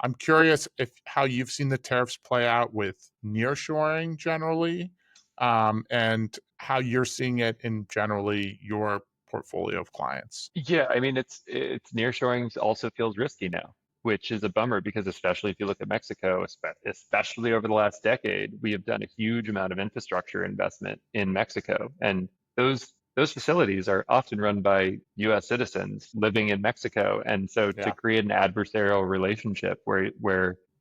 I'm curious if how you've seen the tariffs play out with nearshoring generally, and how you're seeing it in generally your portfolio of clients. Yeah, I mean it's nearshoring also feels risky now, which is a bummer because especially if you look at Mexico, especially over the last decade, we have done a huge amount of infrastructure investment in Mexico, and those facilities are often run by U.S. citizens living in Mexico, and so to Yeah, create an adversarial relationship where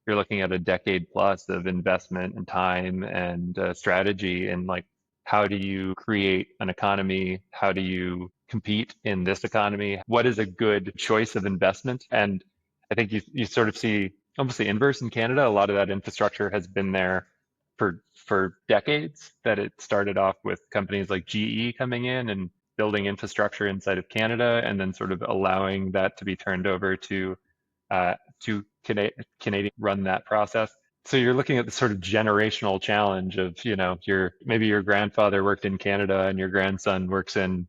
you're looking at a decade plus of investment and time and strategy and like how do you create an economy? How do you compete in this economy? What is a good choice of investment? And I think you sort of see almost the inverse in Canada. A lot of that infrastructure has been there for decades. That it started off with companies like GE coming in and building infrastructure inside of Canada, and then sort of allowing that to be turned over to Canadian run that process. So you're looking at the sort of generational challenge of, maybe your grandfather worked in Canada and your grandson works in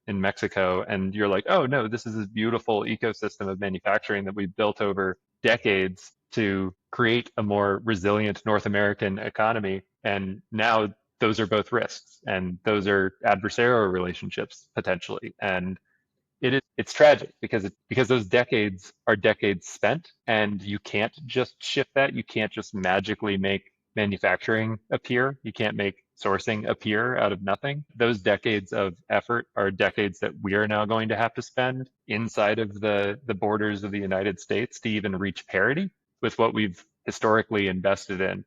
Mexico, and you're like, oh no, this is this beautiful ecosystem of manufacturing that we've built over decades to create a more resilient North American economy. And now those are both risks and those are adversarial relationships potentially. And it's tragic because those decades are decades spent and you can't just shift that. You can't just magically make manufacturing appear. You can't make sourcing appear out of nothing. Those decades of effort are decades that we are now going to have to spend inside of the borders of the United States to even reach parity with what we've historically invested in.